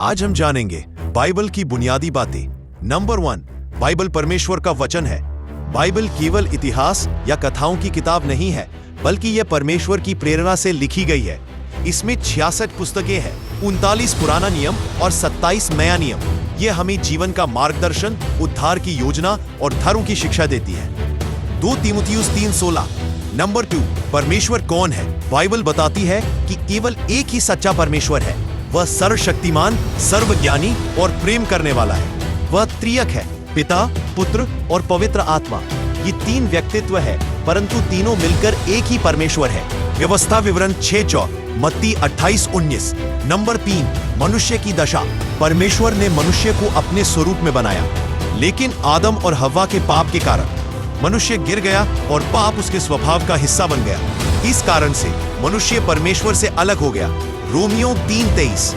आज हम जानेंगे बाइबल की बुनियादी बातें। नंबर 1, बाइबल परमेश्वर का वचन है। बाइबल केवल इतिहास या कथाओं की किताब नहीं है, बल्कि यह परमेश्वर की प्रेरणा से लिखी गई है। इसमें 66 पुस्तकें हैं, 39 पुराना नियम और 27 नया नियम। यह हमें जीवन का मार्गदर्शन, उद्धार की योजना और धर्म की शिक्षा देती है। 2 तीमुथियुस 3:16। नंबर 2, परमेश्वर कौन है? बाइबल बताती है कि केवल एक ही सच्चा परमेश्वर है। वह सर्वशक्तिमान, सर्वज्ञानी और प्रेम करने वाला है। वह त्रियक है, पिता, पुत्र और पवित्र आत्मा। ये 3 व्यक्तित्व है, परंतु तीनों मिलकर एक ही परमेश्वर है। व्यवस्था विवरण 6:4, मत्ती 28:19। नंबर 3, मनुष्य की दशा। परमेश्वर ने मनुष्य को अपने स्वरूप में बनाया, लेकिन आदम और हव्वा के पाप के कारण मनुष्य गिर गया और पाप उसके स्वभाव का हिस्सा बन गया। इस कारण से मनुष्य परमेश्वर से अलग हो गया। रोमियो 3:23।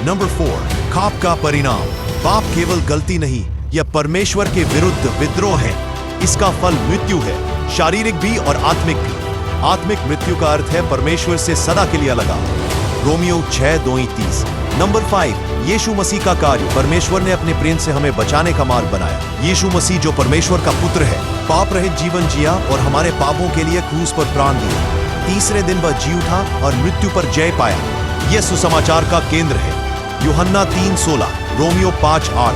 नंबर 4, पाप का परिणाम। पाप केवल गलती नहीं, यह परमेश्वर के विरुद्ध विद्रोह है। इसका फल मृत्यु है, शारीरिक भी और आत्मिक भी। आत्मिक मृत्यु का अर्थ है परमेश्वर से सदा के लिए अलग। रोमियो 6:2-30। नंबर 5, यीशु मसीह का कार्य। परमेश्वर ने अपने प्रेम से हमें बचाने का मार्ग बनाया। यीशु मसीह जो परमेश्वर का पुत्र है, पाप रहित जीवन जिया और हमारे पापों के लिए क्रूस पर प्राण दिया। तीसरे दिन वह जी उठा और मृत्यु पर जय पाया। यह सुसमाचार का केंद्र है। यूहन्ना 3:16, रोमियो 5:8।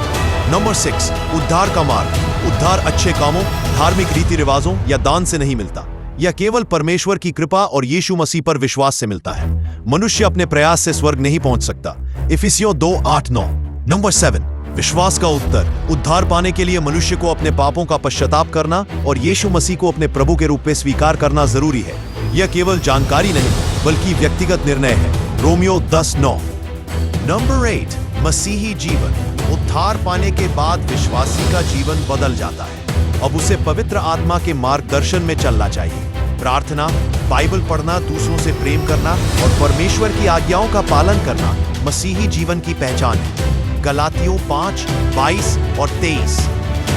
नंबर 6, उद्धार का मार्ग। उद्धार अच्छे कामों, धार्मिक रीति रिवाजों या दान से नहीं मिलता। यह केवल परमेश्वर की कृपा और यीशु मसीह पर विश्वास से मिलता है। मनुष्य अपने प्रयास से स्वर्ग नहीं पहुंच सकता। इफिसियों 2:8-9। नंबर 7, विश्वास का उत्तर। उद्धार पाने के लिए मनुष्य को अपने पापों का पश्चाताप करना और यीशु मसीह को अपने प्रभु के रूप में स्वीकार करना जरूरी है। यह केवल जानकारी नहीं, बल्कि व्यक्तिगत निर्णय है। रोमियो 10:9। नंबर 8, मसीही जीवन। उद्धार पाने के बाद विश्वासी का जीवन बदल जाता है। अब उसे पवित्र आत्मा के मार्गदर्शन में चलना चाहिए। प्रार्थना, बाइबल पढ़ना, दूसरों से प्रेम करना और परमेश्वर की आज्ञाओं का पालन करना मसीही जीवन की पहचान है। गलातियों 5:22 और 23।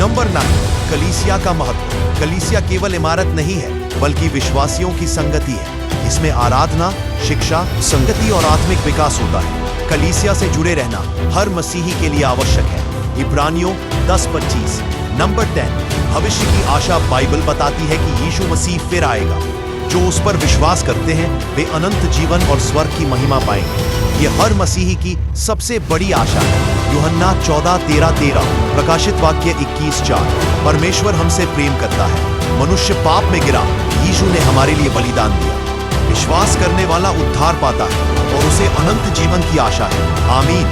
नंबर 9, कलीसिया का महत्व। कलीसिया केवल इमारत नहीं है, बल्कि विश्वासियों की संगति है। इसमें आराधना, शिक्षा, संगति और आत्मिक विकास होता है। कलीसिया से जुड़े रहना हर मसीही के लिए आवश्यक है। इब्रानियों 10:25। नंबर 10, भविष्य की आशा। बाइबल बताती है कि यीशु मसीह फिर आएगा। जो उस पर विश्वास करते हैं वे अनंत जीवन और स्वर्ग की महिमा पाएंगे। यह हर मसीही की सबसे बड़ी आशा है। यूहन्ना 14:13-13। प्रकाशित वाक्य 21:4। परमेश्वर हमसे प्रेम करता है। मनुष्य पाप में गिरा, यीशु ने हमारे लिए बलिदान दिया। विश्वास करने वाला उद्धार पाता है और उसे अनंत जीवन की आशा है। आमीन।